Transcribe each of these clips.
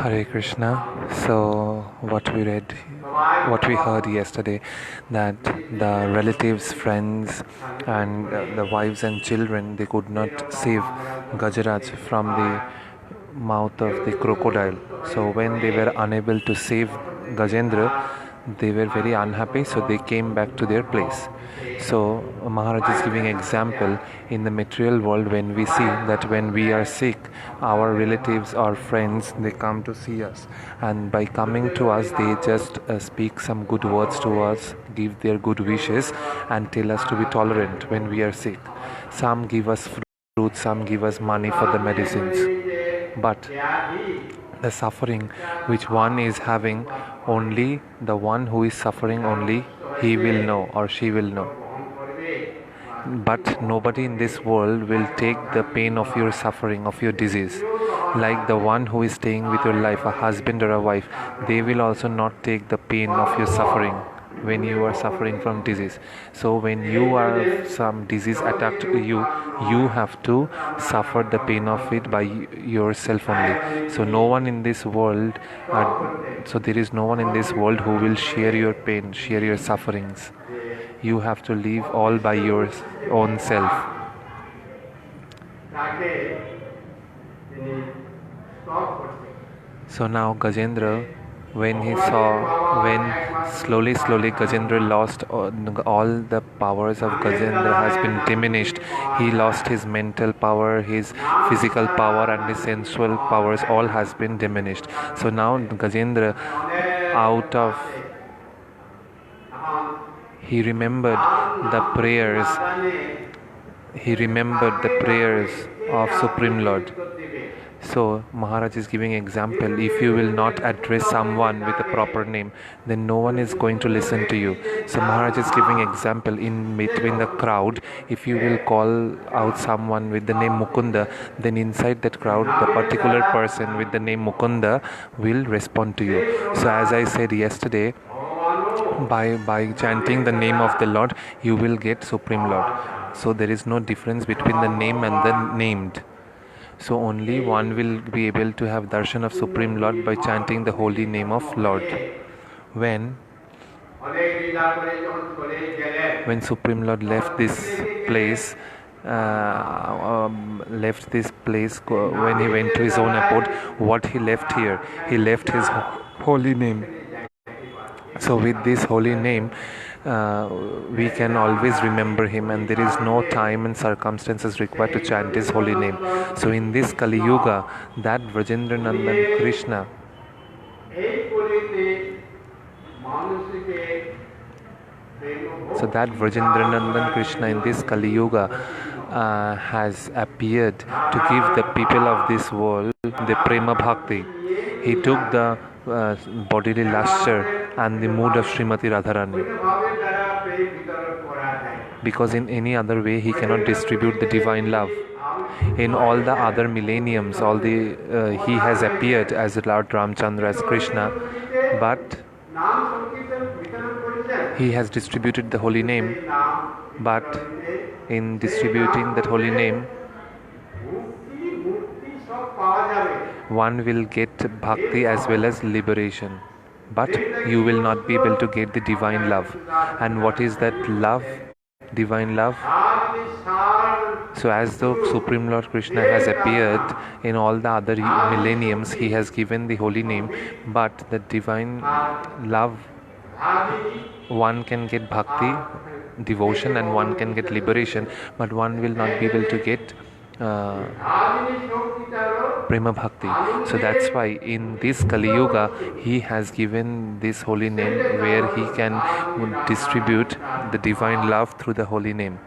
Hare Krishna. So, what we heard yesterday, that the relatives, friends, and the wives and children, they could not save Gajaraj from the mouth of the crocodile. So, when they were unable to save Gajendra, they were very unhappy, so they came back to their place. So Maharaj is giving example in the material world. When we see that when we are sick, our relatives or friends, they come to see us, and by coming to us they just speak some good words to us, give their good wishes, and tell us to be tolerant when we are sick. Some give us fruit, some give us money for the medicines, but the suffering which one is having, only the one who is suffering, only he will know or she will know. But nobody in this world will take the pain of your suffering, of your disease. Like the one who is staying with your life, a husband or a wife, they will also not take the pain of your suffering when you are suffering from disease. So when you are some disease attacked you, you have to suffer the pain of it by yourself only. So no one in this world, there is no one in this world who will share your pain, share your sufferings. You have to live all by your own self. So now Gajendra, when slowly Gajendra lost all the powers of Gajendra has been diminished. He lost his mental power, his physical power, and his sensual powers all has been diminished. So now Gajendra, out of he remembered the prayers of Supreme Lord. So Maharaj is giving example. If you will not address someone with a proper name, then no one is going to listen to you. So Maharaj is giving example in between the crowd. If you will call out someone with the name Mukunda, then inside that crowd, the particular person with the name Mukunda will respond to you. So as I said yesterday, by chanting the name of the Lord, you will get Supreme Lord. So there is no difference between the name and the named. So only one will be able to have darshan of Supreme Lord by chanting the holy name of Lord. When Supreme Lord left this place, when he went to his own abode, what he left here? He left his holy name. So with this holy name, we can always remember him, and there is no time and circumstances required to chant his holy name. So in this Kali Yuga, that Vrajendranandan Krishna, in this Kali Yuga has appeared to give the people of this world the prema bhakti. He took the bodily lustre and the mood of Srimati Radharani, because in any other way he cannot distribute the divine love. In all the other millenniums, he has appeared as Lord Ramchandra, as Krishna, but he has distributed the holy name. But in distributing that holy name, one will get bhakti as well as liberation, but you will not be able to get the divine love. And what is that love? Divine love. So as though Supreme Lord Krishna has appeared in all the other millenniums, he has given the holy name, but the divine love, one can get bhakti, devotion, and one can get liberation, but one will not be able to get prema bhakti. So that's why in this Kali Yuga he has given this holy name, where he can distribute the divine love through the holy name.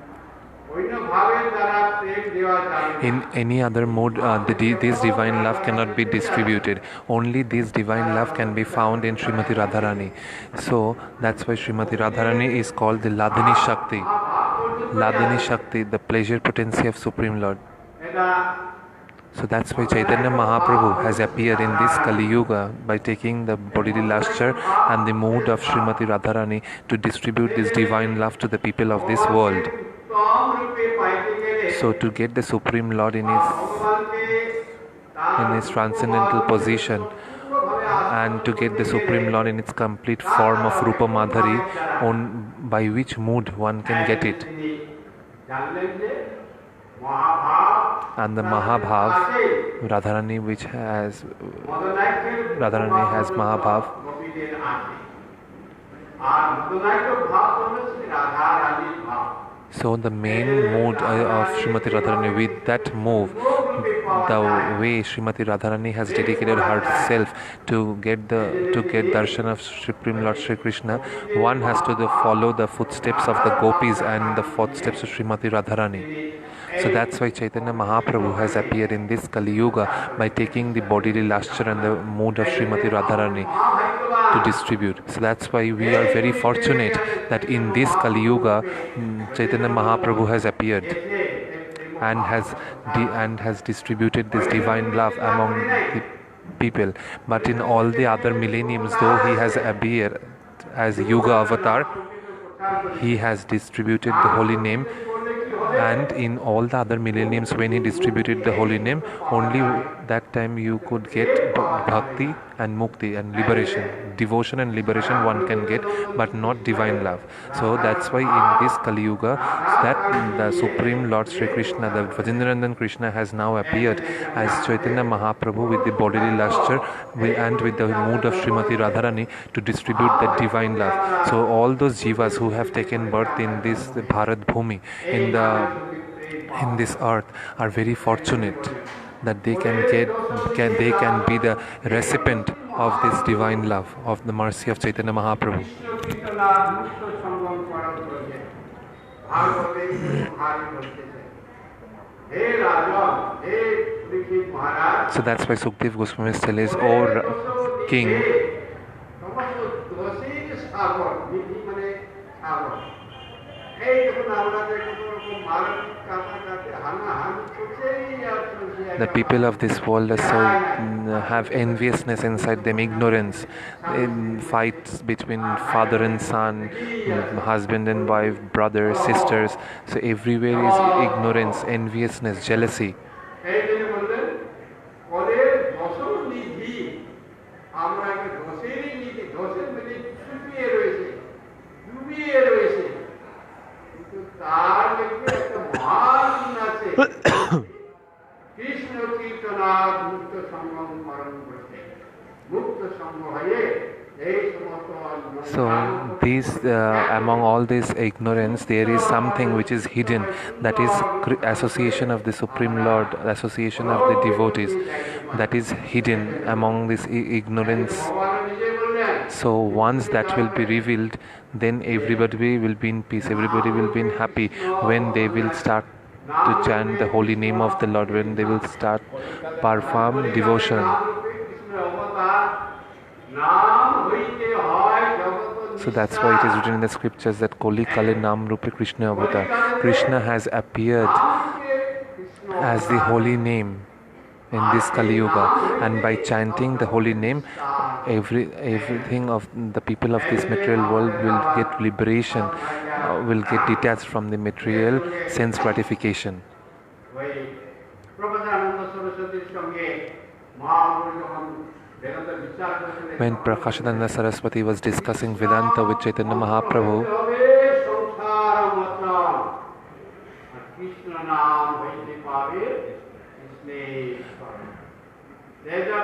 In any other mode, this divine love cannot be distributed. Only this divine love can be found in Srimati Radharani. So that's why Srimati Radharani is called the Ladini Shakti. Ladini Shakti, the pleasure potency of Supreme Lord. So that's why Chaitanya Mahaprabhu has appeared in this Kali Yuga by taking the bodily lustre and the mood of Srimati Radharani to distribute this divine love to the people of this world. So to get the Supreme Lord in his transcendental position, and to get the Supreme Lord in its complete form of Rupa Madhari, by which mood one can get it. And the Mahabhav, Radharani has Mahabhav. So the main mood of Srimati Radharani, with that move, the way Srimati Radharani has dedicated herself to get darshan of Supreme Lord Shri Krishna, one has to follow the footsteps of the gopis and the footsteps of Srimati Radharani. So that's why Chaitanya Mahaprabhu has appeared in this Kali Yuga by taking the bodily lustre and the mood of Srimati Radharani to distribute. So that's why we are very fortunate that in this Kali Yuga, Chaitanya Mahaprabhu has appeared and has distributed this divine love among the people. But in all the other millenniums, though he has appeared as Yuga Avatar, he has distributed the holy name. And in all the other millenniums, when he distributed the holy name, only that time you could get bhakti and mukti and liberation. Devotion and liberation one can get, but not divine love. So that's why in this Kali Yuga, that the Supreme Lord Sri Krishna, the Vajendranandan Krishna, has now appeared as Chaitanya Mahaprabhu with the bodily lustre and with the mood of Srimati Radharani to distribute that divine love. So all those jivas who have taken birth in this Bharat Bhumi, in this earth, are very fortunate that they can be the recipient of this divine love, of the mercy of Chaitanya Mahaprabhu. So that's why Sukdev Goswami says, "O King, the people of this world have enviousness inside them, ignorance, in fights between father and son, husband and wife, brothers, sisters. So everywhere is ignorance, enviousness, jealousy." So these among all this ignorance, there is something which is hidden, that is association of the Supreme Lord, association of the devotees, that is hidden among this ignorance. So once that will be revealed, then everybody will be in peace, everybody will be happy when they will start to chant the holy name of the Lord, when they will start perform devotion. So that's why it is written in the scriptures that Koli Kale Nam Rupe Krishna Avatar. Krishna has appeared as the holy name in this Kali Yuga, and by chanting the holy name, everything of the people of this material world will get liberation, will get detached from the material sense gratification. When Prakashananda Saraswati was discussing Vedanta with Chaitanya Mahaprabhu,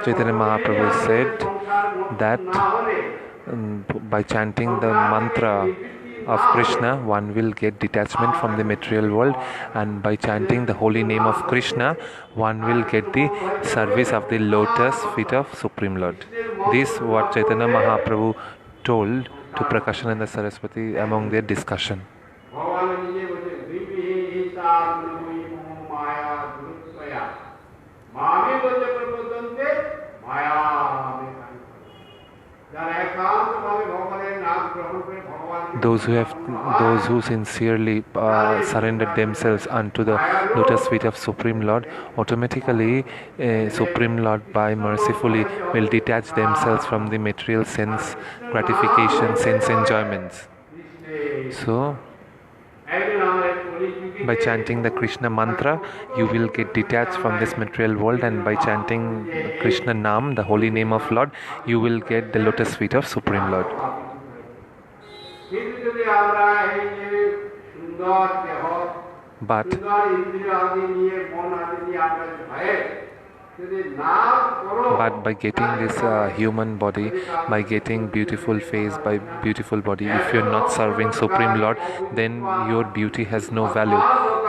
Chaitanya Mahaprabhu said that by chanting the mantra of Krishna, one will get detachment from the material world, and by chanting the holy name of Krishna, one will get the service of the lotus feet of Supreme Lord. This what Chaitanya Mahaprabhu told to Prakashananda Saraswati among their discussion. Those who sincerely surrendered themselves unto the lotus feet of Supreme Lord, automatically Supreme Lord by mercifully will detach themselves from the material sense gratification, sense enjoyments. So By chanting the Krishna mantra, you will get detached from this material world, and by chanting the Krishna Nam, the holy name of Lord, you will get the lotus feet of Supreme Lord. But by getting this human body, by getting beautiful face, by beautiful body, if you're not serving Supreme Lord, then your beauty has no value,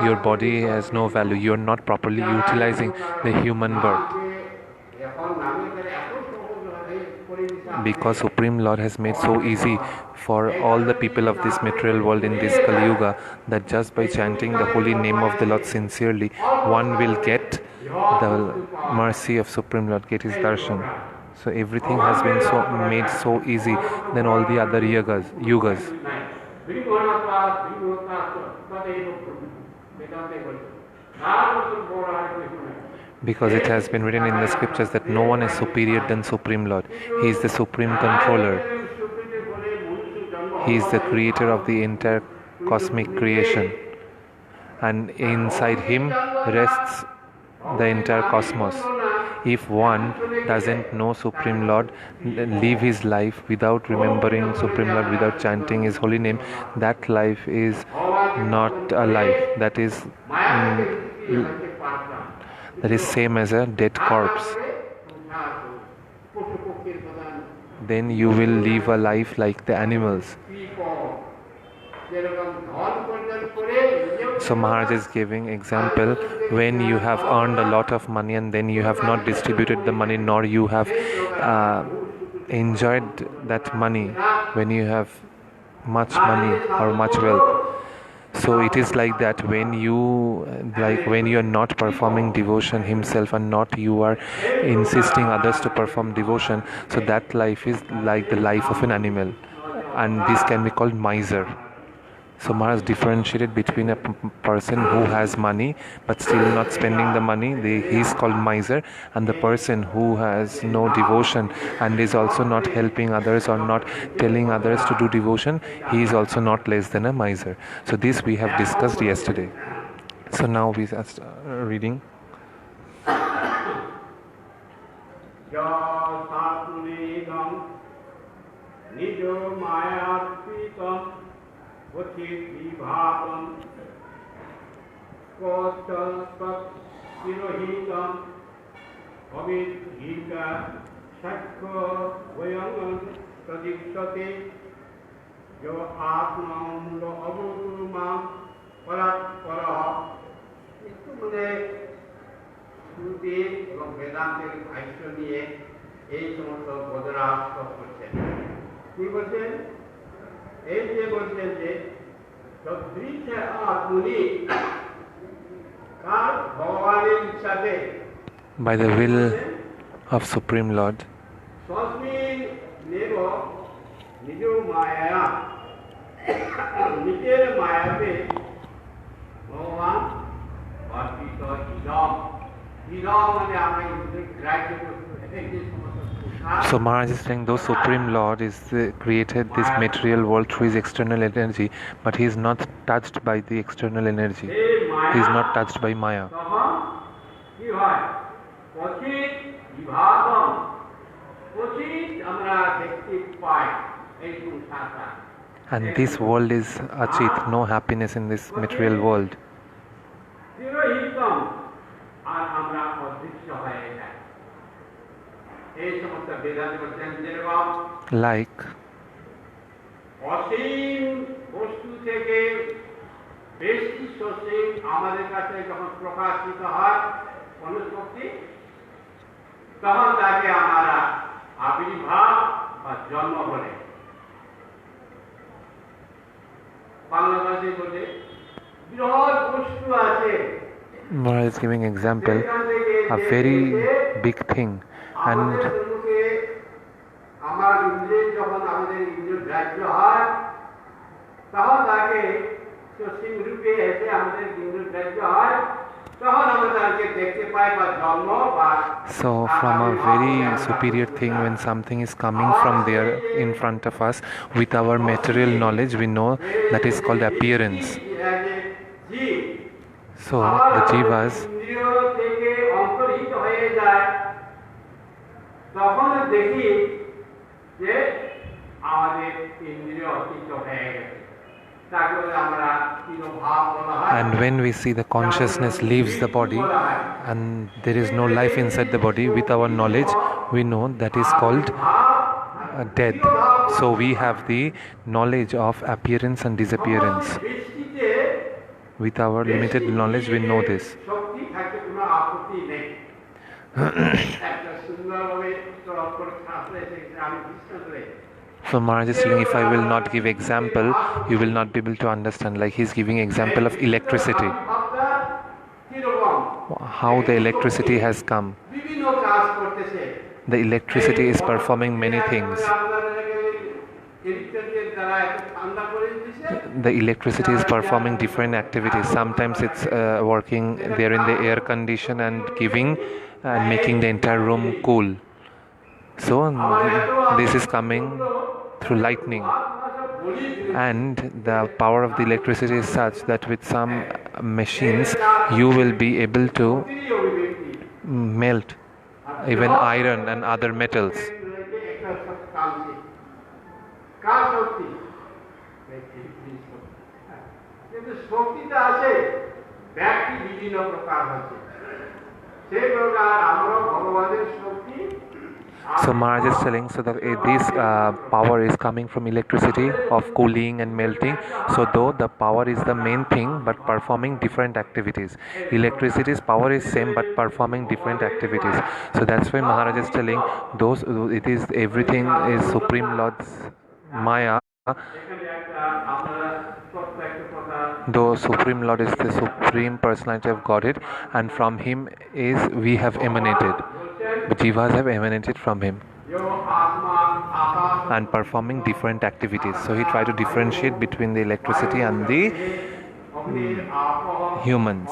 your body has no value, you're not properly utilizing the human birth. Because Supreme Lord has made so easy for all the people of this material world in this Kali Yuga, that just by chanting the holy name of the Lord sincerely, one will get the mercy of Supreme Lord, get his darshan. So everything has been made so easy than all the other yugas. Because it has been written in the scriptures that no one is superior than Supreme Lord. He is the supreme controller. He is the creator of the entire cosmic creation. And inside him rests the entire cosmos. If one doesn't know Supreme Lord, live his life without remembering Supreme Lord, without chanting his holy name, that life is not a life. That is same as a dead corpse. Then you will live a life like the animals. So Maharaja is giving example, when you have earned a lot of money and then you have not distributed the money, nor you have enjoyed that money when you have much money or much wealth. So it is like that when you are not performing devotion himself, and not you are insisting others to perform devotion, so that life is like the life of an animal, and this can be called miser. So Maharaj differentiated between a person who has money but still not spending the money, he is called miser, and the person who has no devotion and is also not helping others or not telling others to do devotion, he is also not less than a miser. So this we have discussed yesterday. So now we are reading. By the will of Supreme Lord, so Maharaj is saying, though Supreme Lord is created this material world through his external energy, but he is not touched by the external energy. He is not touched by Maya. And this world is achit, no happiness in this material world. Like Maharaj is giving example, a very big thing, and so from a very superior thing, when something is coming from there in front of us, with our material knowledge we know that is called appearance. So the jivas, and when we see the consciousness leaves the body and there is no life inside the body, with our knowledge we know that is called death. So we have the knowledge of appearance and disappearance. With our limited knowledge we know this. So Maharaj is telling, if I will not give example, you will not be able to understand. Like he's giving example of electricity. How the electricity has come. The electricity is performing many things. The electricity is performing different activities. Sometimes it's working there in the air condition and giving and making the entire room cool. So this is coming through lightning, and the power of the electricity is such that with some machines you will be able to melt even iron and other metals. So Maharaj is telling, so that this power is coming from electricity of cooling and melting. So though the power is the main thing, but performing different activities. Electricity's power is same, but performing different activities. So that's why Maharaj is telling, it is everything is Supreme Lord's Maya. Though Supreme Lord is the Supreme Personality of Godhead, and from Him we have emanated. The jivas have emanated from Him and performing different activities. So he tried to differentiate between the electricity and the humans.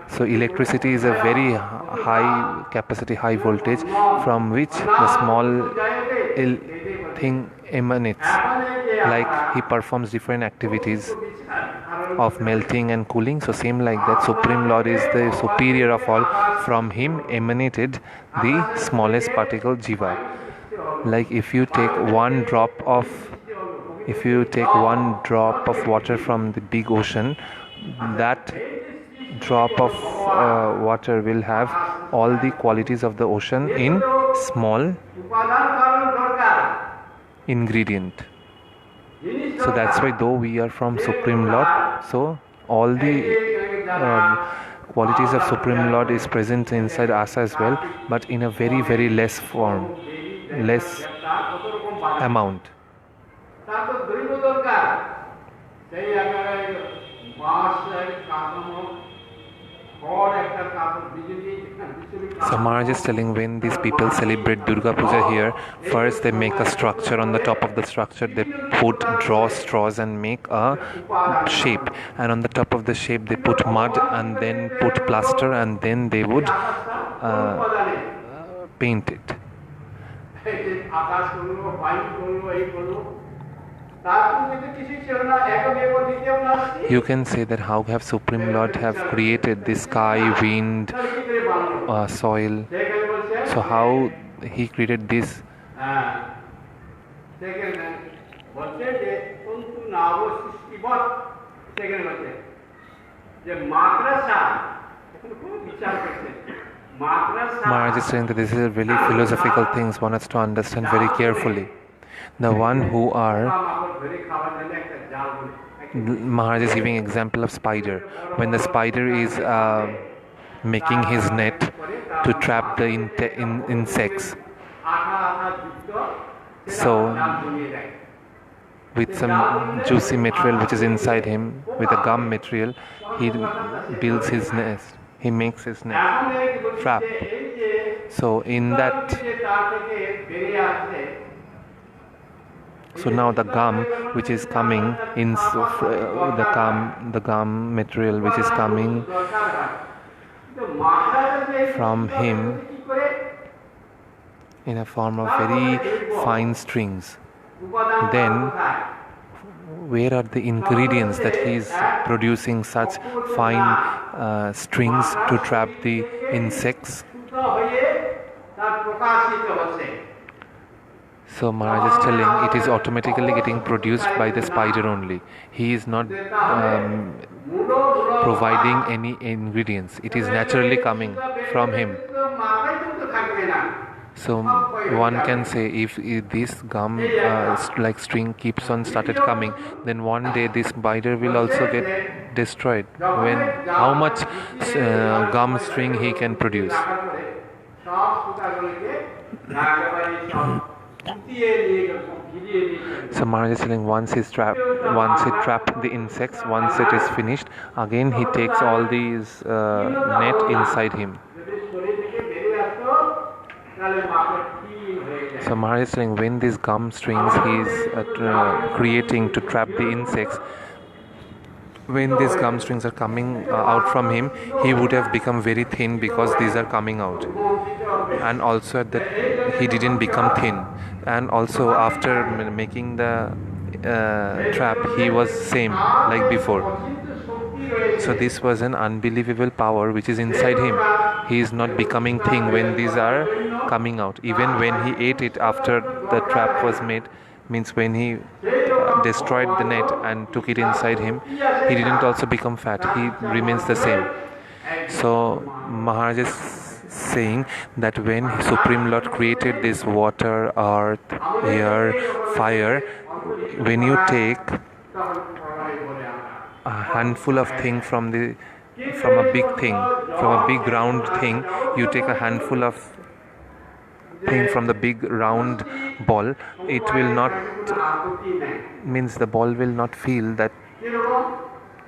So electricity is a very high capacity, high voltage, from which the small thing emanates. Like he performs different activities of melting and cooling. So same like that, Supreme Lord is the superior of all. From Him emanated the smallest particle, jiva. Like if you take one drop of water from the big ocean, that drop of water will have all the qualities of the ocean in small ingredient. So that's why though we are from Supreme Lord, so all the qualities of Supreme Lord is present inside us as well, but in a very, very less form, less amount. So Maharaj is telling, when these people celebrate Durga Puja here, first they make a structure. On the top of the structure they draw straws and make a shape, and on the top of the shape they put mud and then put plaster, and then they would paint it. You can say that how have Supreme Lord have created the sky, wind, soil. So how He created this? Maharaj is saying that this is a really philosophical things one has to understand very carefully. The one who are, Maharaj is giving example of spider. When the spider is making his net to trap the insects, so with some juicy material which is inside him, with a gum material, he builds his nest. He makes his nest trap. So in that, so now the gum which is coming in, the gum material which is coming from him in a form of very fine strings, then where are the ingredients that he is producing such fine strings to trap the insects? So Maharaj is telling it is automatically getting produced by the spider only. He is not providing any ingredients. It is naturally coming from him. So one can say if this gum like string keeps on started coming, then one day this spider will also get destroyed. When how much gum string he can produce? So Maharaj is telling once he trapped the insects, once it is finished, again he takes all these net inside him. So Maharaj is telling when these gum strings he is creating to trap the insects, when these gum strings are coming out from him, he would have become very thin because these are coming out. And also that he didn't become thin. And also after making the trap, he was same like before. So this was an unbelievable power which is inside him. He is not becoming thin when these are coming out. Even when he ate it after the trap was made, means when he destroyed the net and took it inside him, he didn't also become fat. He remains the same. So Maharaj is saying that when Supreme Lord created this water, earth, air, fire, when you take a handful of thing from a big round thing, you take a handful of thing from the big round ball, it will not, means the ball will not feel that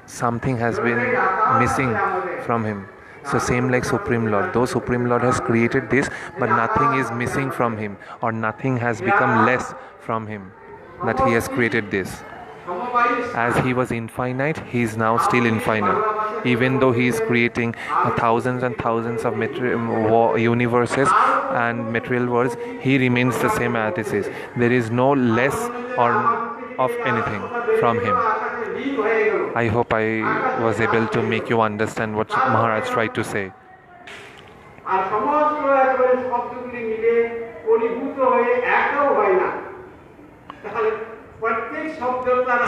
something has been missing from him. So same like Supreme Lord, though Supreme Lord has created this, but nothing is missing from him, or nothing has become less from him, that he has created this. As he was infinite, he is now still infinite. Even though he is creating thousands and thousands of universes and material worlds, he remains the same as this is. There is no less or of anything from him. I hope I was able to make you understand what Maharaj tried to say.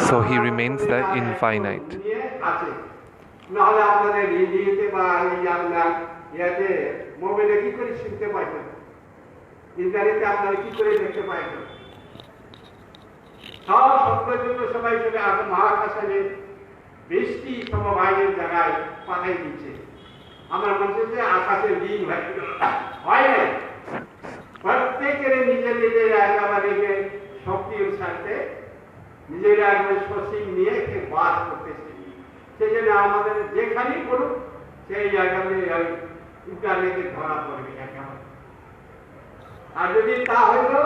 So he remains the infinite. নিজেরা একবার সসিং নিয়ে একটি বাস করতেছে, সেই জন্য আমাদের যেখানেই পড়ুক সেই জায়গাতে ইন্টারনেটে ধরা পড়বে একেবারে। আর যদি তা হইতো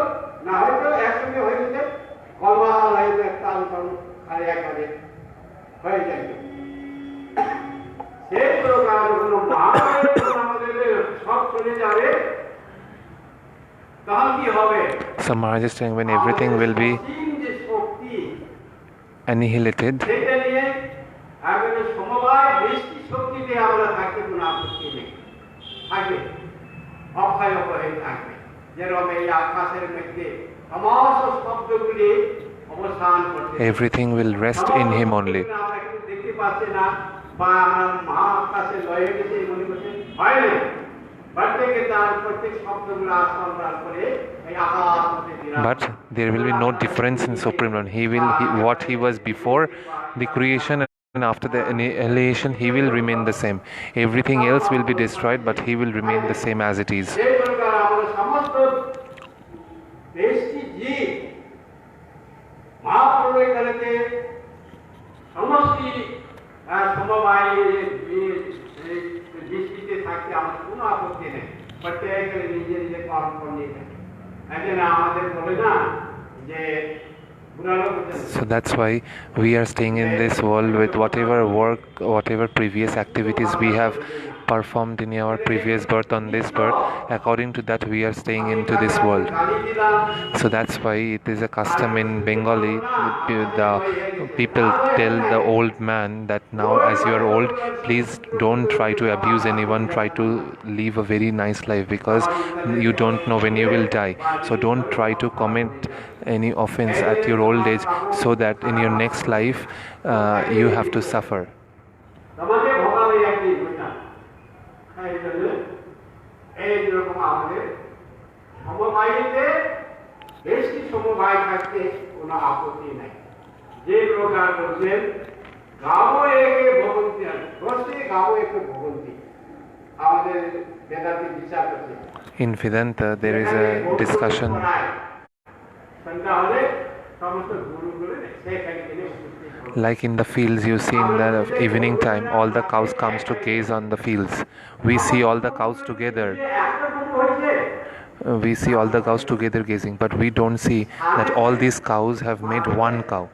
না হইতো একসঙ্গে হয়ে যেতে কলমা হয়ে যায়, তাল তাল আর একারে হয়ে যায়। সেই প্রকার কোনো আমাদের সব চলে যাবে, তখন কি হবে? So Maharaj is saying when everything will be annihilated, everything will rest in him only. But there will be no difference in Supreme Lord. What he was before the creation and after the annihilation, he will remain the same. Everything else will be destroyed, but he will remain the same as it is. So that's why we are staying in this world with whatever work, whatever previous activities we have performed in our previous birth on this birth, according to that we are staying into this world. So that's why it is a custom in Bengali. The people tell the old man that now as you are old, please don't try to abuse anyone, try to live a very nice life, because you don't know when you will die. So don't try to commit any offense at your old age, so that in your next life you have to suffer. তোমাকে ভোগা হয়ে একদিন বুঝলাম এই জন্য এই যেরকম আমাদের সমবায়ীতে বেশি সমবায় থাকতে কোনো আপত্তি নাই। যে প্রকার বলছেন গাও একে ভগবন্তী বসে গাও একে ভগবন্তী আমাদের বেদান্তে বিচার করছে। In Vedanta there is a discussion সন্ধ্যা হলে সমস্ত গুরুগুলো সেখানে গেলে like in the fields. You see in the evening time all the cows comes to gaze on the fields. We see all the cows together. We see all the cows together gazing, but we don't see that all these cows have made one cow.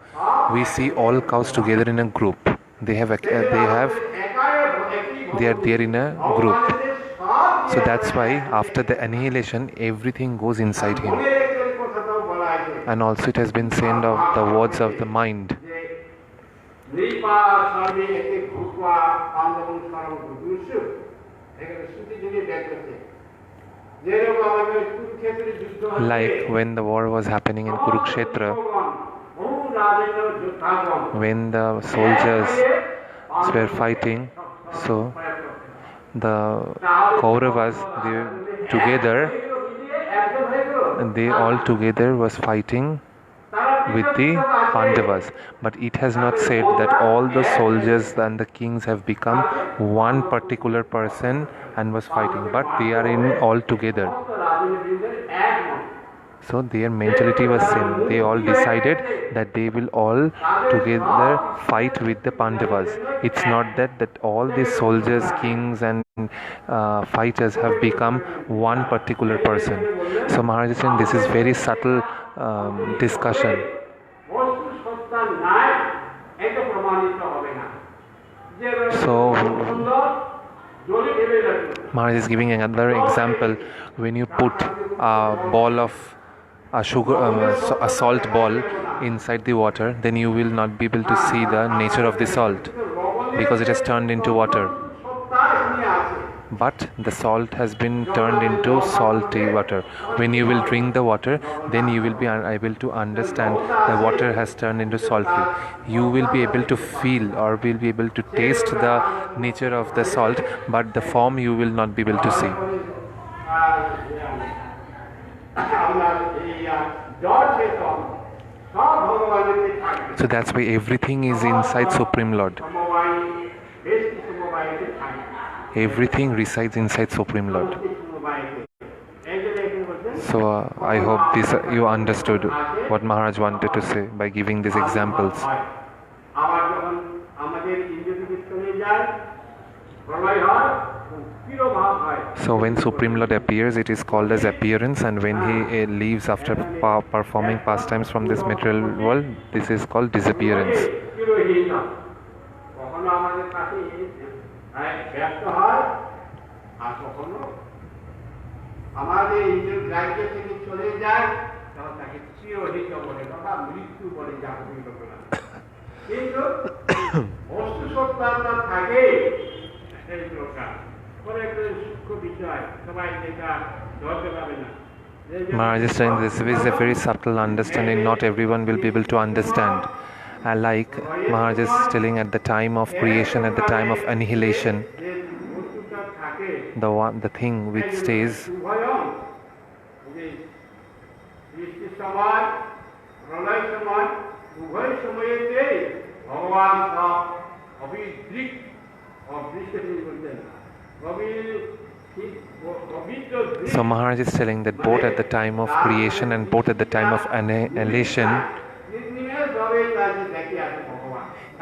We see all cows together in a group. They are there in a group. So that's why after the annihilation everything goes inside him. And also it has been said of the words of the mind. Like when the war was happening in Kurukshetra, when the soldiers were fighting, so the Kauravas, they all together was fighting with the Pandavas, but it has not said that all the soldiers and the kings have become one particular person and was fighting, but they are in all together. So their mentality was same. They all decided that they will all together fight with the Pandavas. It's not that all these soldiers, kings and fighters have become one particular person. So Maharaja is saying this is very subtle discussion. So Maharaj is giving another example. When you put a ball of a salt ball inside the water, then you will not be able to see the nature of the salt, because it has turned into water. But the salt has been turned into salty water. When you will drink the water, then you will be able to understand the water has turned into salty. You will be able to feel or will be able to taste the nature of the salt, but the form you will not be able to see. So that's why everything is inside Supreme Lord. Everything resides inside Supreme Lord. So I hope this you understood what Maharaj wanted to say by giving these examples. So when Supreme Lord appears, it is called as appearance, and when he leaves after performing pastimes from this material world, this is called disappearance. Maharaj is saying this is a very subtle understanding, not everyone will be able to understand. Like Maharaj is telling, at the time of creation, at the time of annihilation, the thing which stays So Maharaj is telling that both at the time of creation and both at the time of annihilation,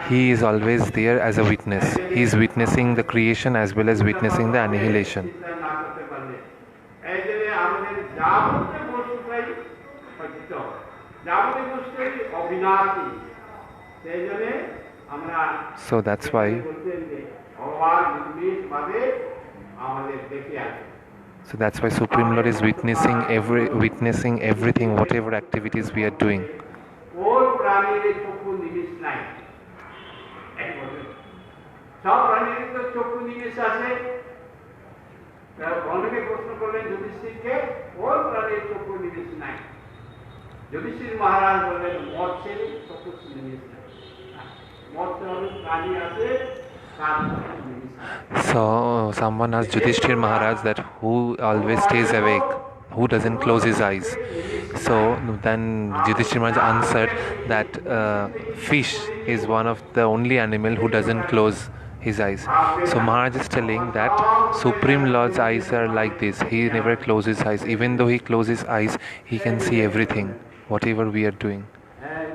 he is always there as a witness. He is witnessing the creation as well as witnessing the annihilation. So that's why আমাদের দেখে আছে। So that's why Supreme Lord is witnessing everything, whatever activities we are doing. কোন প্রাণীর চক্ষু নিমিষ নাই, সব প্রাণীর তো চক্ষু নিমিষ আছে। অনেকে প্রশ্ন করলেন যুধিষ্ঠিরকে, কোন প্রাণীর চক্ষু নিমিষ নাই? যুধিষ্ঠির মহারাজ বললেন মৎস্যের চক্ষু নিমিষ নাই। মৎস্য প্রাণী আছে তার চক্ষু নিমিষ নাই। So someone asked Yudhishthir Maharaj that who always stays awake, who doesn't close his eyes. So then Yudhishthir Maharaj answered that fish is one of the only animal who doesn't close his eyes. So Maharaj is telling that Supreme Lord's eyes are like this. He never closes his eyes. Even though he closes his eyes, he can see everything, whatever we are doing.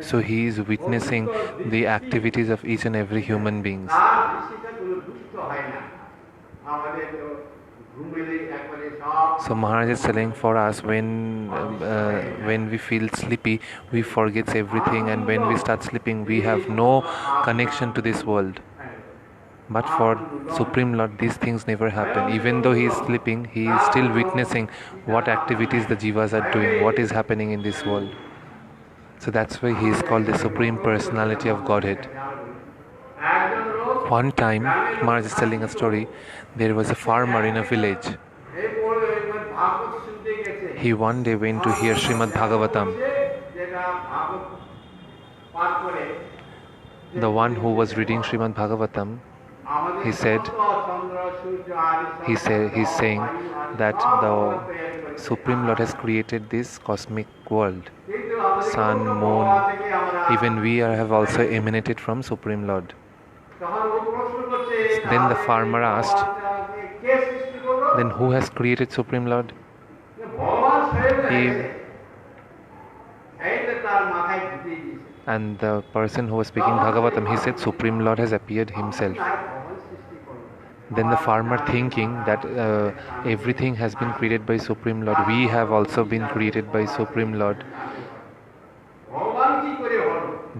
So he is witnessing the activities of each and every human beings. So Maharaj is telling for us when we feel sleepy, we forget everything, and when we start sleeping, we have no connection to this world. But for Supreme Lord, these things never happen. Even though he is sleeping, he is still witnessing what activities the jivas are doing, what is happening in this world. So that's why he is called the Supreme Personality of Godhead. One time, Maharaj is telling a story, there was a farmer in a village. He one day went to hear Srimad Bhagavatam. The one who was reading Srimad Bhagavatam, he's saying that the Supreme Lord has created this cosmic world. Sun, moon, even we have also emanated from Supreme Lord. Then the farmer asked, then who has created Supreme Lord? And the person who was speaking Bhagavatam, he said Supreme Lord has appeared himself. Then the farmer, thinking that everything has been created by Supreme Lord, we have also been created by Supreme Lord.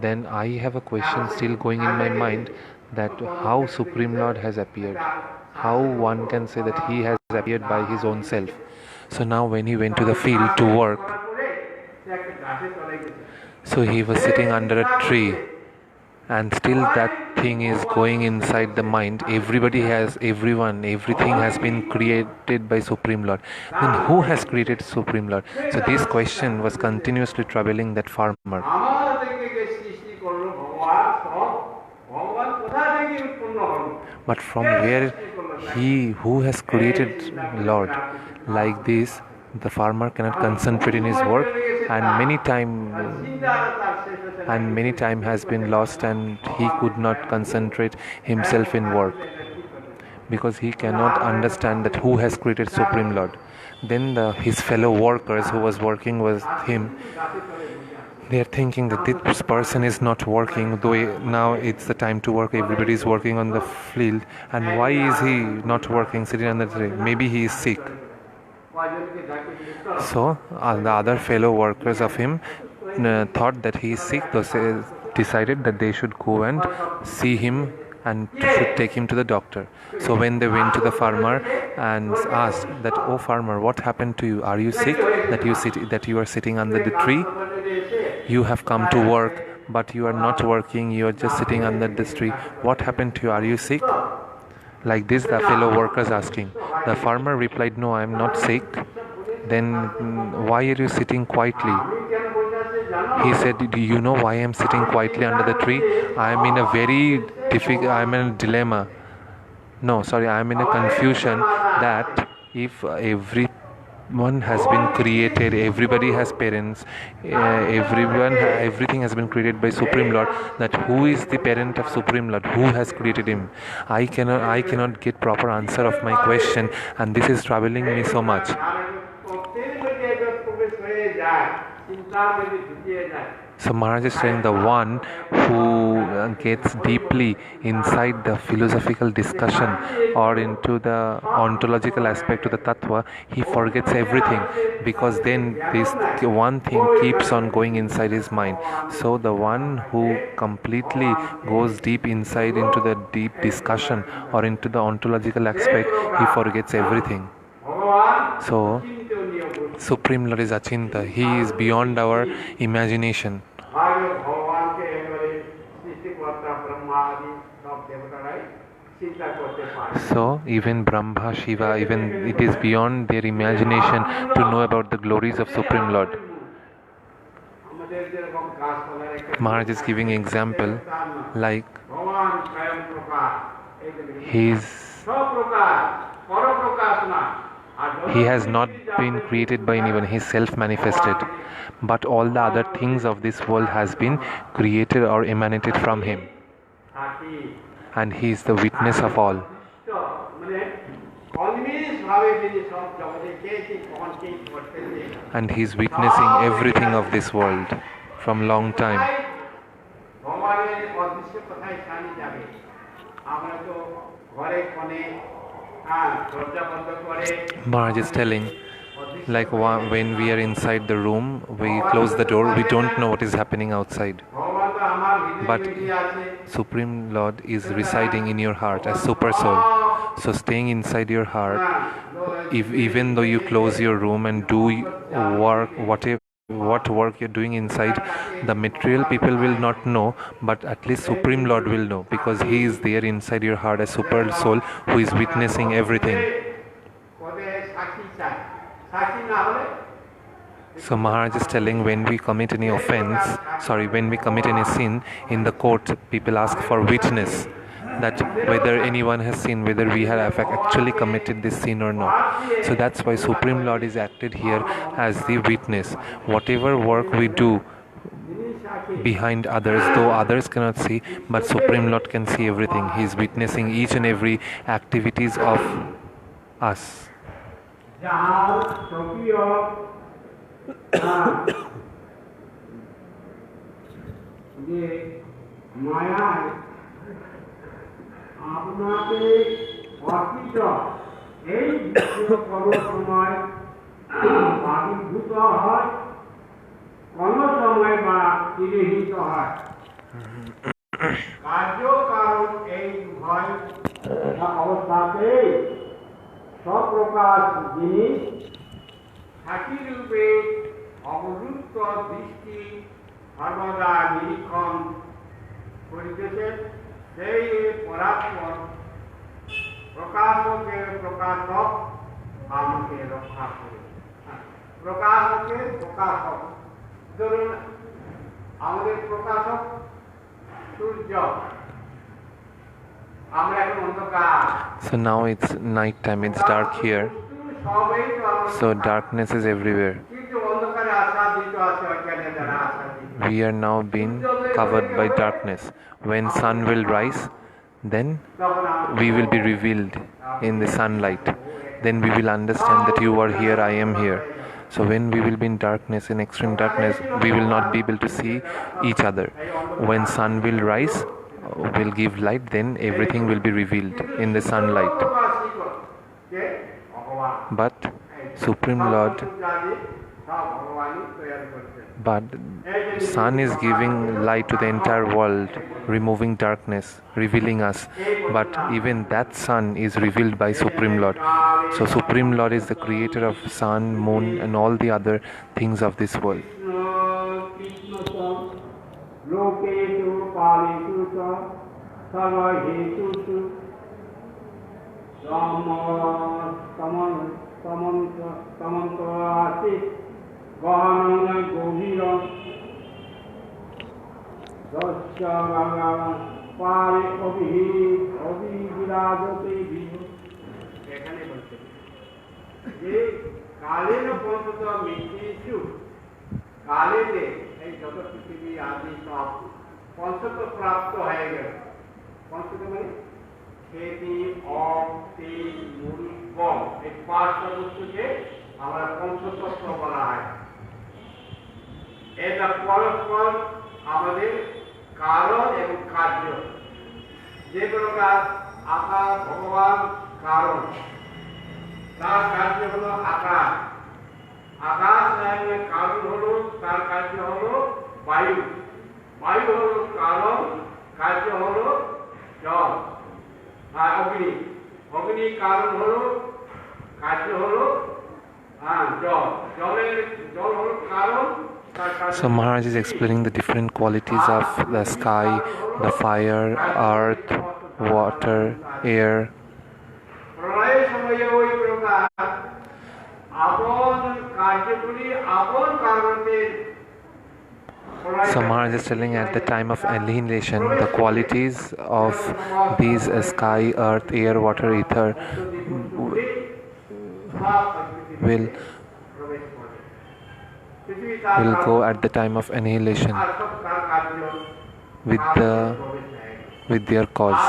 Then I have a question still going in my mind, that how Supreme Lord has appeared, how one can say that he has appeared by his own self. So now when he went to the field to work, so he was sitting under a tree, and still that thing is going inside the mind. Everything has been created by Supreme Lord. Then who has created Supreme Lord? So this question was continuously troubling that farmer. But from where who has created Lord? Like this, the farmer cannot concentrate in his work, and many time has been lost, and he could not concentrate himself in work because he cannot understand that who has created Supreme Lord. Then his fellow workers who was working with him, they are thinking that this person is not working, though now it's the time to work, everybody is working on the field, and why is he not working, sitting on the tree? Maybe he is sick. So the other fellow workers of him thought that he is sick, so decided that they should go and see him and should take him to the doctor. So when they went to the farmer and asked that, "Oh farmer, what happened to you? Are you sick that you are sitting under the tree? You have come to work, but you are not working, you are just sitting under this tree. What happened to you? Are you sick?" Like this, the fellow workers asking. The farmer replied, "No, I am not sick." Then why are you sitting quietly? He said, "Do you know why I am sitting quietly under the tree? I am in a I am in a dilemma. No, sorry, I am in a confusion that if everyone has been created, everybody has parents, everything has been created by Supreme Lord, that who is the parent of Supreme Lord? Who has created him? I cannot get proper answer of my question, and this is troubling me so much." So Maharaj is saying the one who gets deeply inside the philosophical discussion or into the ontological aspect of the tattva, he forgets everything, because then this one thing keeps on going inside his mind. So the one who completely goes deep inside into the deep discussion or into the ontological aspect, he forgets everything. So Supreme Lord is Achinta. He is beyond our imagination. So even Brahma, Shiva, even it is beyond their imagination to know about the glories of Supreme Lord. Maharaj is giving example like he has not been created by anyone, he is self-manifested, but all the other things of this world has been created or emanated from him, and he is the witness of all. And he is witnessing everything of this world from long time. Maharaj is telling, like when we are inside the room, we close the door, we don't know what is happening outside. But Supreme Lord is residing in your heart as Super Soul. So staying inside your heart, even though you close your room and do work, what work you're doing inside, the material people will not know, but at least Supreme Lord will know, because he is there inside your heart as Super Soul who is witnessing everything. So Maharaj is telling, when we commit any when we commit any sin in the court, people ask for witness, that whether anyone has sinned, whether we have actually committed this sin or not. So that's why Supreme Lord is acted here as the witness. Whatever work we do behind others, though others cannot see, but Supreme Lord can see everything. He is witnessing each and every activities of us. আপনাকে অর্পিত এই কোনো সময় আবির্ভূত হয়, কোনো সময় বা তিরোহিত হয়। কার্য কারণ এই ভয় অবস্থাতেই সপ্রকাশ জিনিস সাক্ষীরূপে অবরুদ্ধ দৃষ্টি সর্বদা নিরীক্ষণ করিতেছে। সেই পরাৎপর প্রকাশকের প্রকাশক আমাকে রক্ষা করে। প্রকাশকের প্রকাশক, ধরুন আমাদের প্রকাশক সূর্য, আমরা এখন অন্ধকার। So now it's night time, it's dark here. So darkness is everywhere. We are now being covered by darkness. When sun will rise, then we will be revealed in the sunlight. Then we will understand that you are here, I am here. So when we will be in darkness, in extreme darkness, we will not be able to see each other. When sun will rise, will give light, then everything will be revealed in the sunlight. But Supreme Lord, but sun is giving light to the entire world, removing darkness, revealing us. But even that sun is revealed by Supreme Lord. So Supreme Lord is the creator of sun, moon and all the other things of this world. এখানে বলছে যে কালের পঞ্চত মিটিছু, কালেতে এই যত পৃথিবী আদি সব পঞ্চত প্রাপ্ত হয়ে গেল। পঞ্চত মানে খেতি, অপ, তেল, মুড়ি, গম, এই পাঁচটা বস্তুকে আমরা পঞ্চতত্ত্ব বলা হয়। এটা পরস্পর আমাদের কারণ এবং কার্য যে কোনো কাজ আকাশ ভগবান কারণ তার কার্য হলো আকাশ আকাশ কারণ হলো তার কার্য হলো বায়ু বায়ু হলো কারণ কার্য হলো জল আর অগ্নি অগ্নি কারণ হলো কার্য হলো জল জল হলো কারণ। So Maharaj is explaining the different qualities of the sky, the fire, earth, water, air. প্রলয়ের সময়ে ওই প্রকার আপন কার্যগুলি আপন কারণে। So Maharaj is telling at the time of annihilation, the qualities of these sky, earth, air, water, ether will go at the time of annihilation with their cause.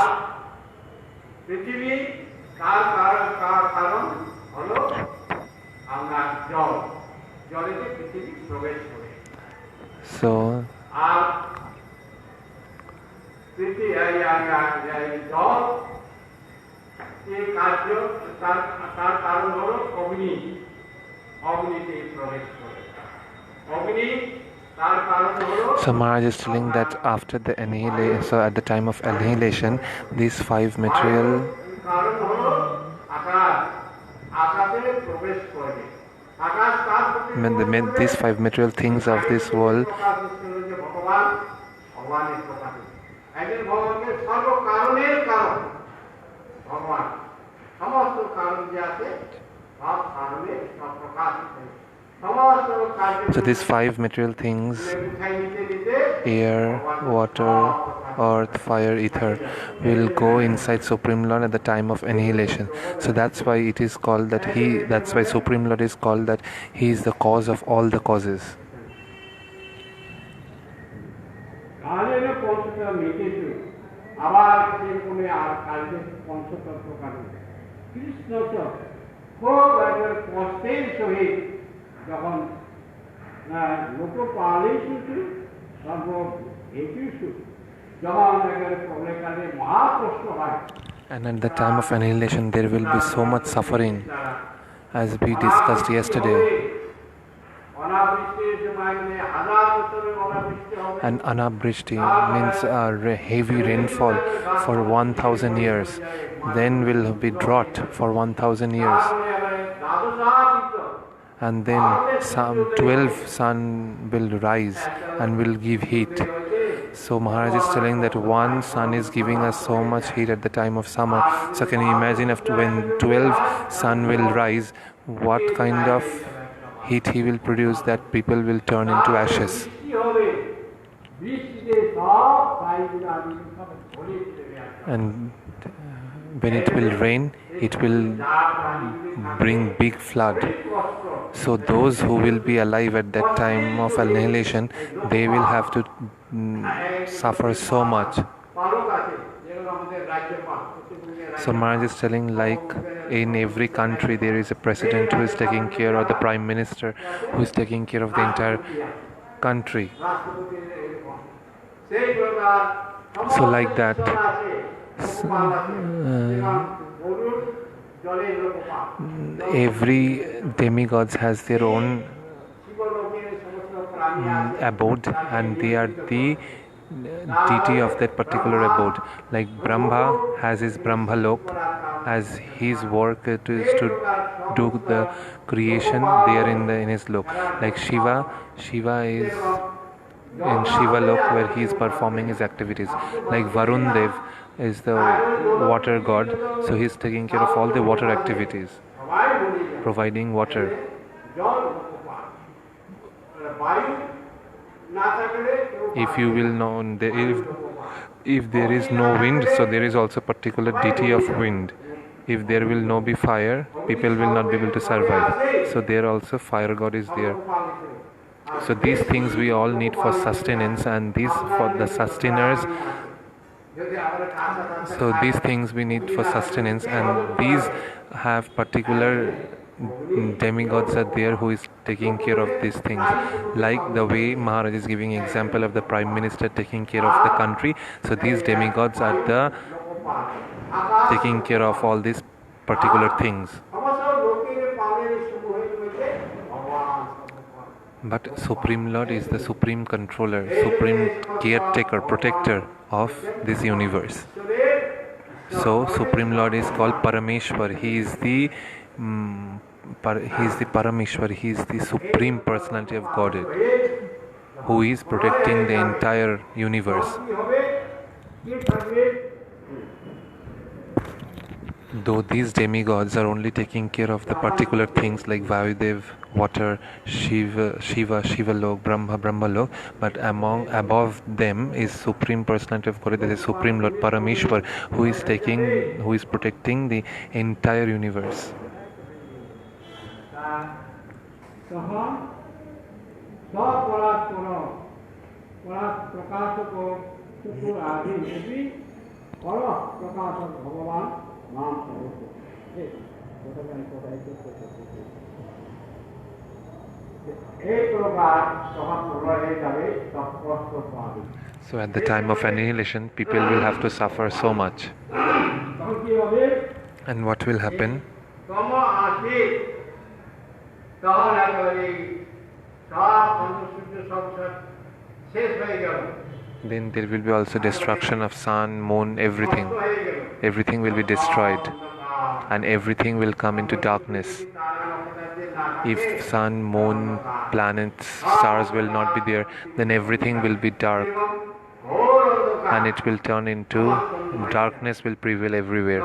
So So Maharaj is telling that after the annihilation, so at the time of annihilation, these five material these five material things of this world So these five material things, air, water, earth, fire, ether, will go inside Supreme Lord at the time of annihilation. So that's why it is called that that's why Supreme Lord is called that He is the cause of all the causes. And at the time of annihilation there will be so much suffering, as we discussed yesterday. And anabrishti means a heavy rainfall for 1000 years, then will be drought for 1000 years, and then some 12 sun will rise and will give heat. So Maharaj is telling that one sun is giving us so much heat at the time of summer. So can you imagine after when 12 sun will rise, what kind of heat he will produce that people will turn into ashes. And when it will rain, it will bring big flood. So those who will be alive at that time of annihilation, they will have to suffer so much. So Maharaj is telling, like in every country there is a president who is taking care, or the prime minister who is taking care of the entire country. So like that, every demigods has their own abode, and they are the deity of that particular abode. Like Brahma has his Brahma Lok, as his work is to do the creation there in his lok. Like Shiva is in Shiva Lok, where he is performing his activities. Like Varun Dev is the water god, so he is taking care of all the water activities, providing water. If you will know, if there is no wind, so there is also particular deity of wind. If there will no be fire, people will not be able to survive. So there also fire god is there. So these things we all need for sustenance, and these for the sustainers. So these things we need for sustenance, and these have particular demigods are there who is taking care of these things, like the way Maharaj is giving example of the prime minister taking care of the country. So these demigods are the taking care of all these particular things. But Supreme Lord is the supreme controller, supreme caretaker, protector of this universe. So Supreme Lord is called Parameshwar. He is the Parameshwar. He is the supreme personality of Godhead, who is protecting the entire universe. Though these demigods are only taking care of the particular things like Vayudev, water, Shiva Lok, Brahma Lok, but above them is Supreme Personality of Godhead, that is Supreme Lord Parameshwar, who is protecting the entire universe. So at the time of annihilation, people will have to suffer so much. And what will happen? Then there will be also destruction of sun, moon, everything. Everything will be destroyed, and everything will come into darkness. If sun, moon, planets, stars will not be there, then everything will be dark, and it will turn into darkness will prevail everywhere.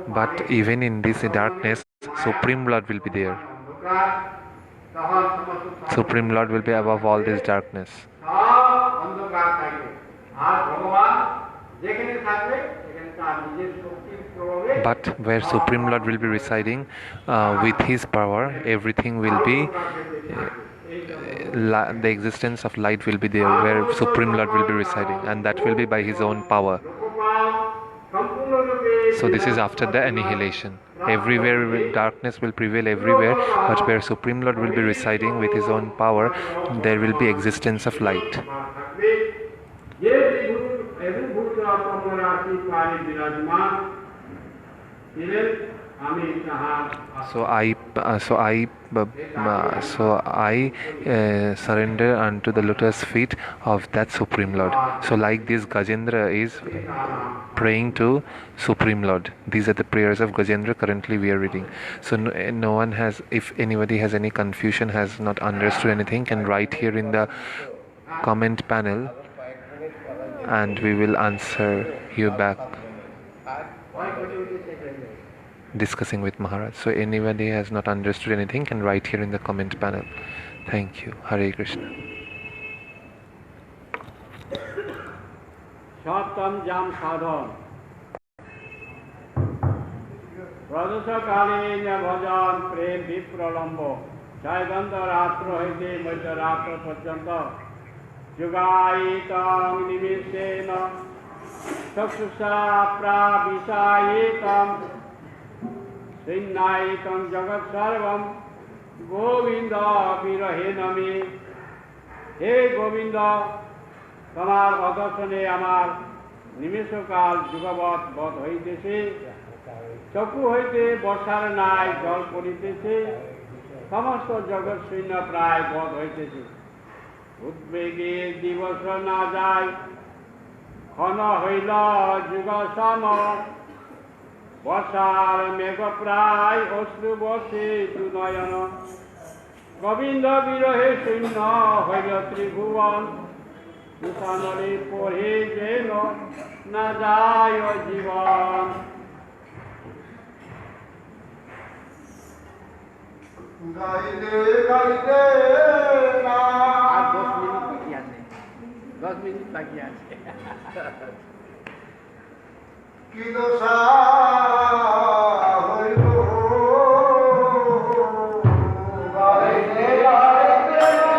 But even in this darkness, Supreme Lord will be there. Supreme Lord will be above all this darkness. But where Supreme Lord will be residing, with his power, everything will be, the existence of light will be there where Supreme Lord will be residing, and that will be by his own power. So this is after the annihilation. Everywhere darkness will prevail everywhere, but where Supreme Lord will be residing with his own power, there will be existence of light. So I surrender unto the lotus feet of that Supreme Lord. So like this, Gajendra is praying to Supreme Lord. These are the prayers of Gajendra currently we are reading. So no one has, if anybody has any confusion, has not understood anything, can write here in the comment panel, and we will answer you back, discussing with Maharaj. So anybody has not understood anything can write here in the comment panel. Thank you. Hare Krishna. Satam jam sadhan Pradusha kalina bhajan prem vipralambo Jaigandha ratro hite madhya ratro patyanta Jugaitam nimishena Chakshusha pravisayetam Sinnaitam jagat sarvam Govinda virahe nami He Govinda তোমার অদর্শনে আমার নিমেষকাল যুগবৎ বধ হইতেছে, চক্ষু হইতে বর্ষার নাই জল পড়িতেছে, সমস্ত জগৎ শূন্য প্রায় বধ হইতেছে। উদ্বেগে দিবস না যায়, ক্ষণ হইল যুগ সম, বর্ষার মেঘ প্রায় অশ্রু বর্ষে তু নয়ন, গোবিন্দ বিরহে শূন্য হইল ত্রিভুবন, তুষানরে পড়ে যেন না যায় জীবন। গাইতে গাইতে না আর 10 মিনিট বাকি আছে, 10 মিনিট বাকি আছে। কি দশা হইল গাইতে গাইতে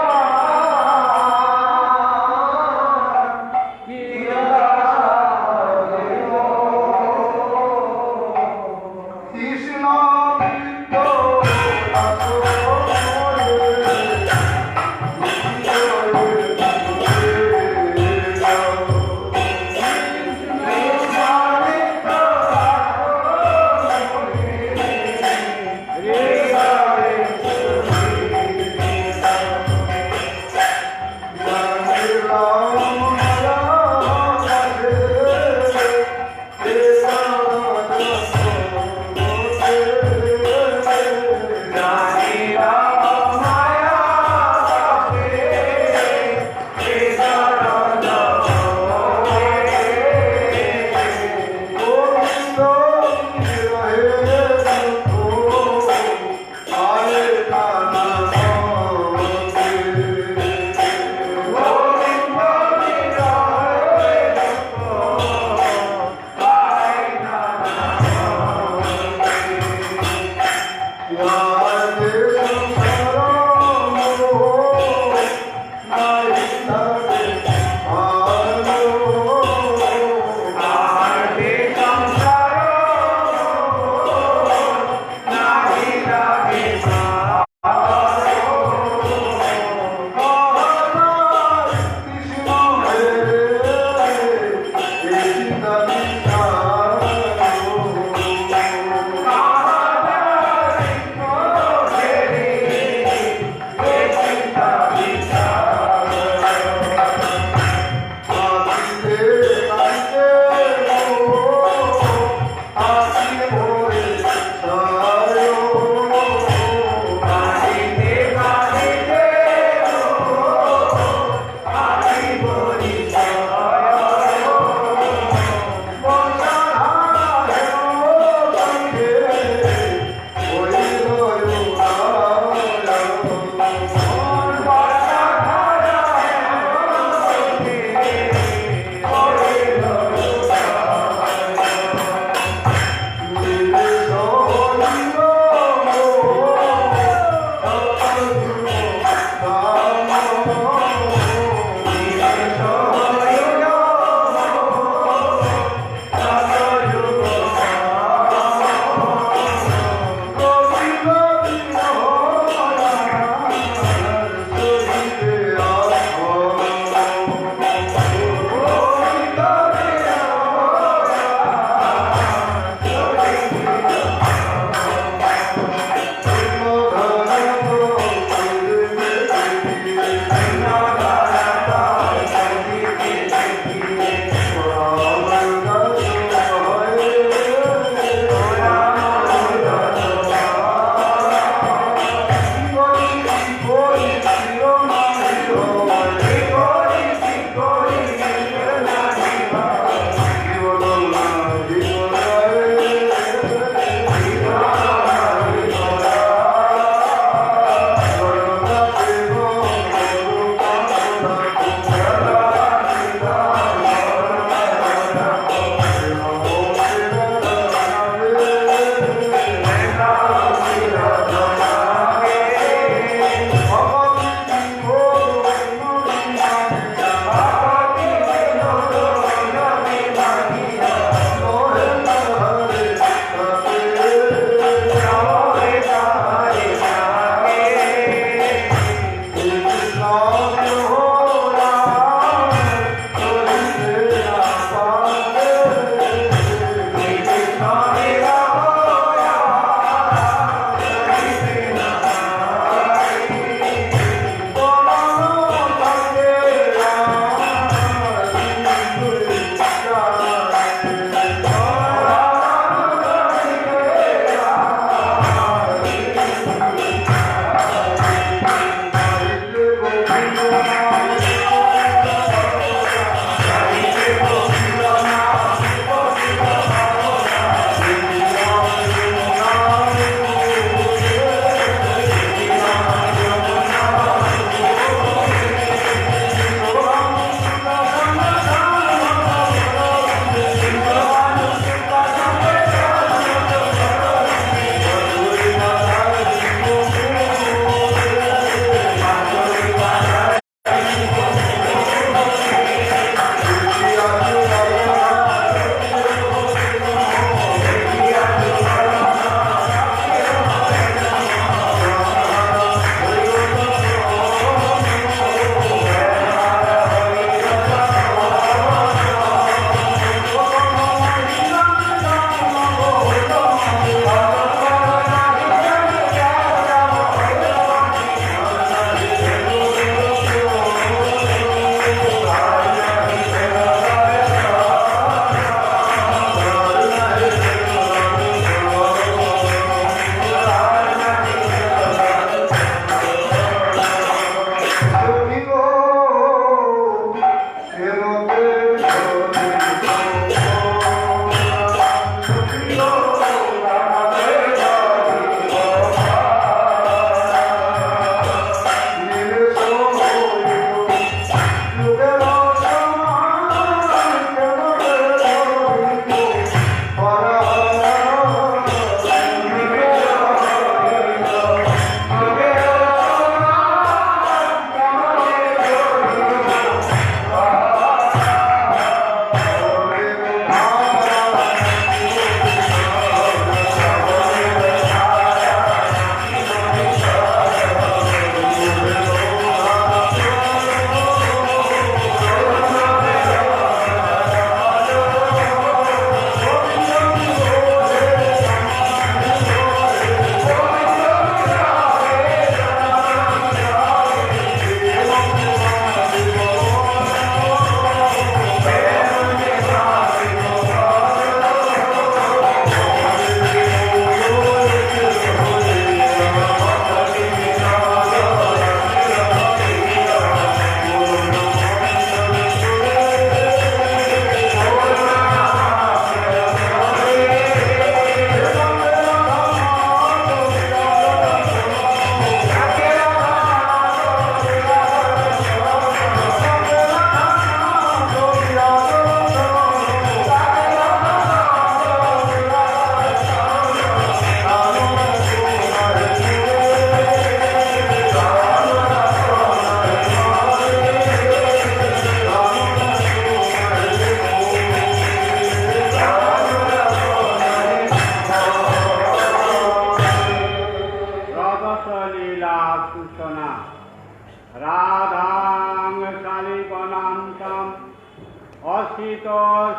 অসিত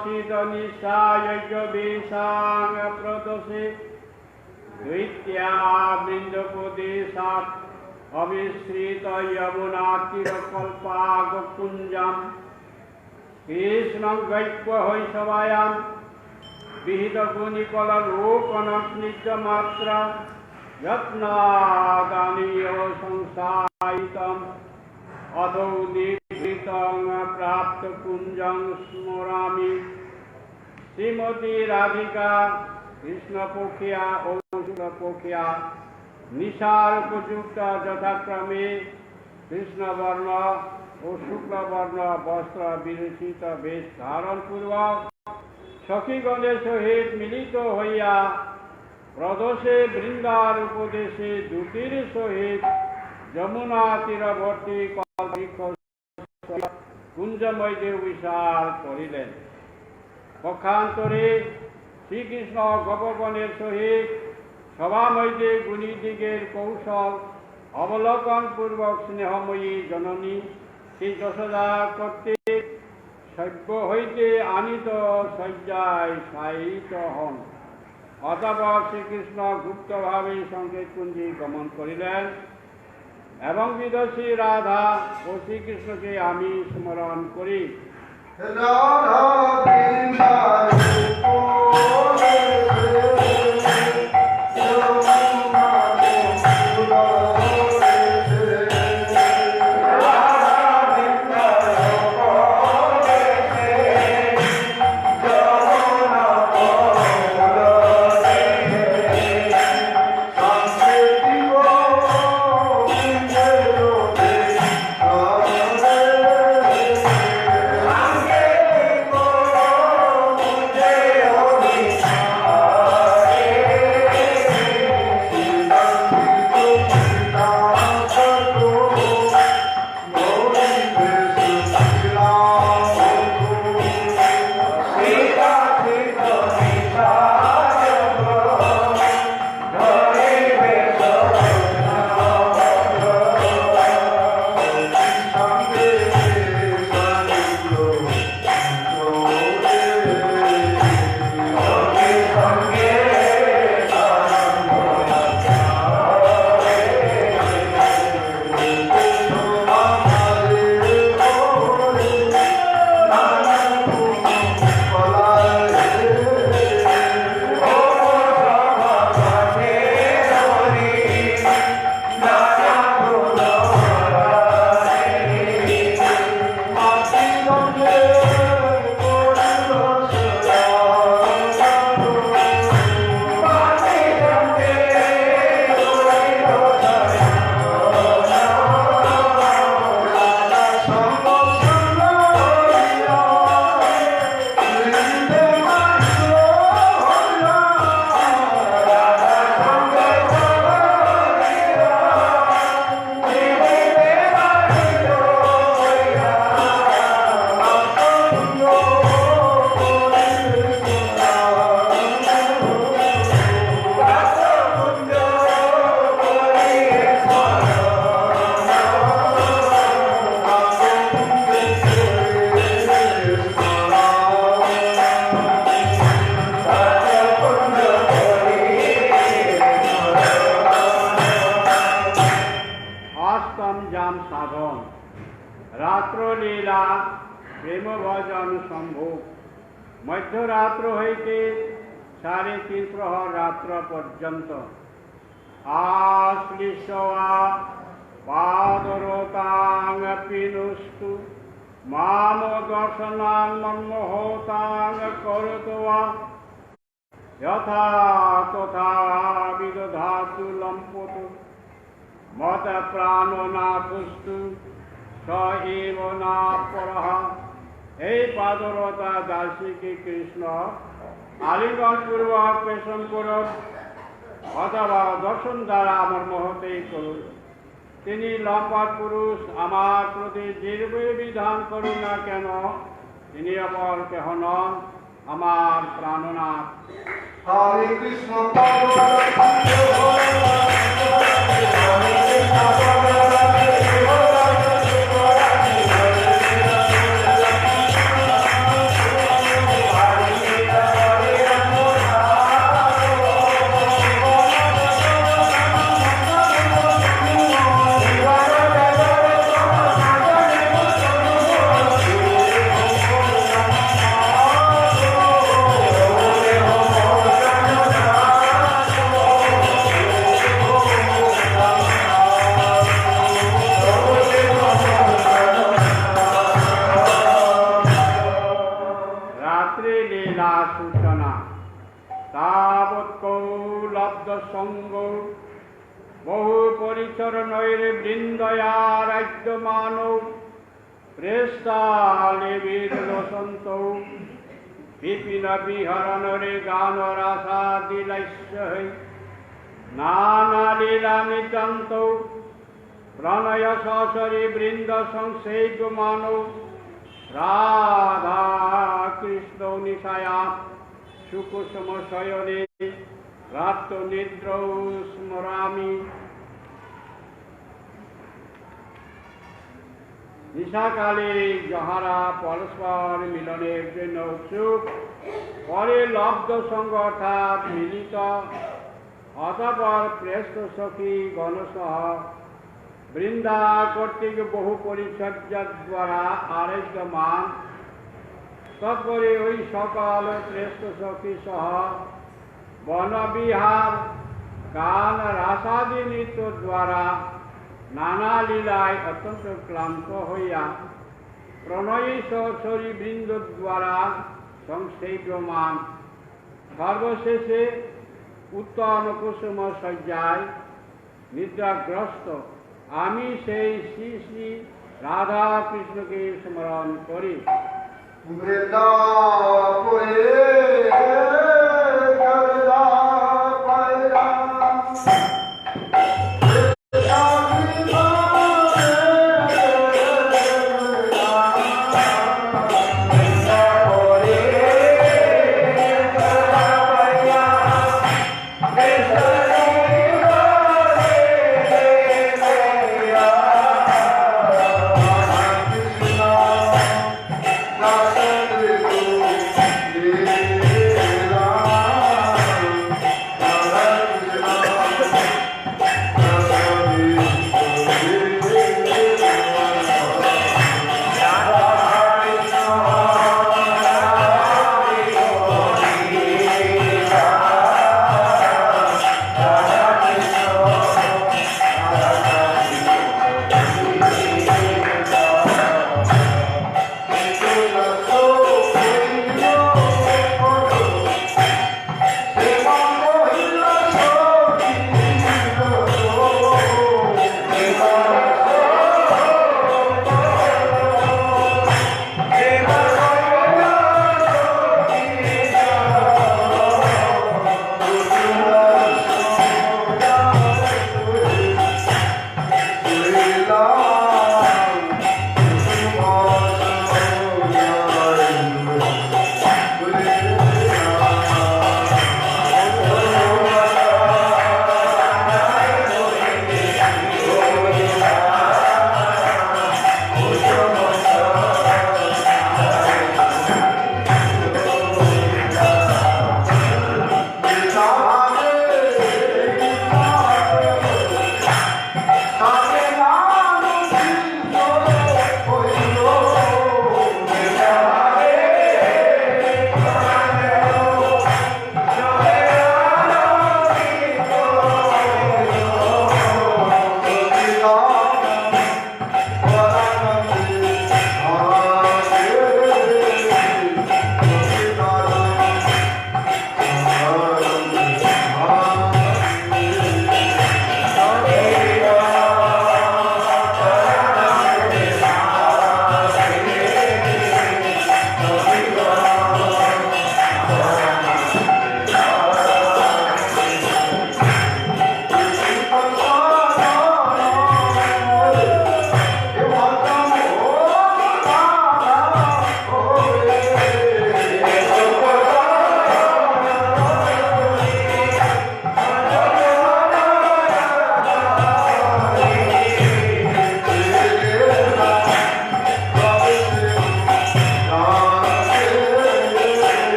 শীত নিশায়জ্ঞ বিশাং প্রদোষে দৈত্যা বৃন্দপদেশাৎ অবিশ্রিত যমুনা তীরকল্পাগ কুঞ্জম কৃষ্ণং গৈপ্য হৈষবায়াম বিহিত গুণিকল রূপনস্নিগ্ধ মাত্র যত্নাদানীয় সংসায়িতম অথৌ নিভৃতং প্রাপ্ত কুঞ্জং স্মরামি শ্রীমতী রাধিকা কৃষ্ণপক্ষিয়া ও শুক্লপক্ষিয়া নিশার উপযুক্ত যথাক্রমে কৃষ্ণবর্ণ ও শুক্লবর্ণ বস্ত্র বিরচিত বেশ ধারণ পূর্বক সখীগণের সহিত মিলিত হইয়া প্রদোষে বৃন্দার উপদেশে দুটির সহিত যমুনা তীরবর্তী কল্পবৃক্ষ কুঞ্জময়দেব বিচার করিলেন। পক্ষান্তরে শ্রীকৃষ্ণ গোপগণের সহিত সভামধ্যে গুণীদিগের কৌশল অবলোকন পূর্বক স্নেহময়ী জননী শ্রী যশোদা কর্তৃক সভ্য হইতে আনিত শয্যায় শায়িত হন। অতঃপর শ্রীকৃষ্ণ গুপ্তভাবে সংকেত কুঞ্জে গমন করিলেন এবং বিদশী রাধা ও শ্রীকৃষ্ণকে আমি স্মরণ করি। রাধা রাত্রলীলা প্রেম ভজন সম্ভোগ মধ্যরাত্র হইতে 3:30 প্রহর রাত্র পর্যন্ত আশ্লিষ্যা পাদরতাং পিনুস্তু মাম দর্শনাং মন্মোহতাং করতোয়া যথা তথা বিদধাতু লম্পতু মত প্রাণো নাকুস্তু স এব না পরহ। এই পাদরতা দাসীকে কৃষ্ণ আলিঙ্গন পূর্বক পেশন করুন অথবা দর্শন দ্বারা আমার মহতেই করুন। তিনি লম্পট পুরুষ আমার প্রতি যেরূপে বিধান করুন না কেন, তিনি অপর কেহ নন, আমার প্রাণনাথ। হরে কৃষ্ণ রাত্রে লীলা সূচনা তাবৎ কৌলব্ধ সঙ্গ বহু পরিচর নৈরে বৃন্দয়া রাজ্য মানব প্রেস্তালে বীর বসন্ত বিপিন বিহরণরে গান রাসা দিলাস্য নানা লীলা নিতান্ত প্রণয় সসরি বৃন্দ সংসেগ মানব রাধা কৃষ্ণ নিশায়া সুকুসুম শয়নে রাত্র নিদ্রৌ স্মরামি। নিশাকালে যাহারা পরস্পর মিলনের জন্য উৎসুক, পরে লব্ধ সঙ্গ অর্থাৎ মিলিত, অতঃপর প্রেষ্ট সখী গণসহ বৃন্দা কর্তৃক বহু পরিচর্যা দ্বারা আরোগ্যমান, তৎপরে ওই সকল শ্রেষ্ঠ সখী সহ বনবিহার গান রাসাদি নৃত্য দ্বারা নানা লীলায় অত্যন্ত ক্লান্ত হইয়া প্রণয়ী সহচরী বৃন্দ দ্বারা সংসেব্যমান, সর্বশেষে উত্তম কুসুম শয্যায় নিদ্রাগ্রস্ত আমি সেই শ্রী শ্রী রাধা কৃষ্ণকে স্মরণ করি। Yeah.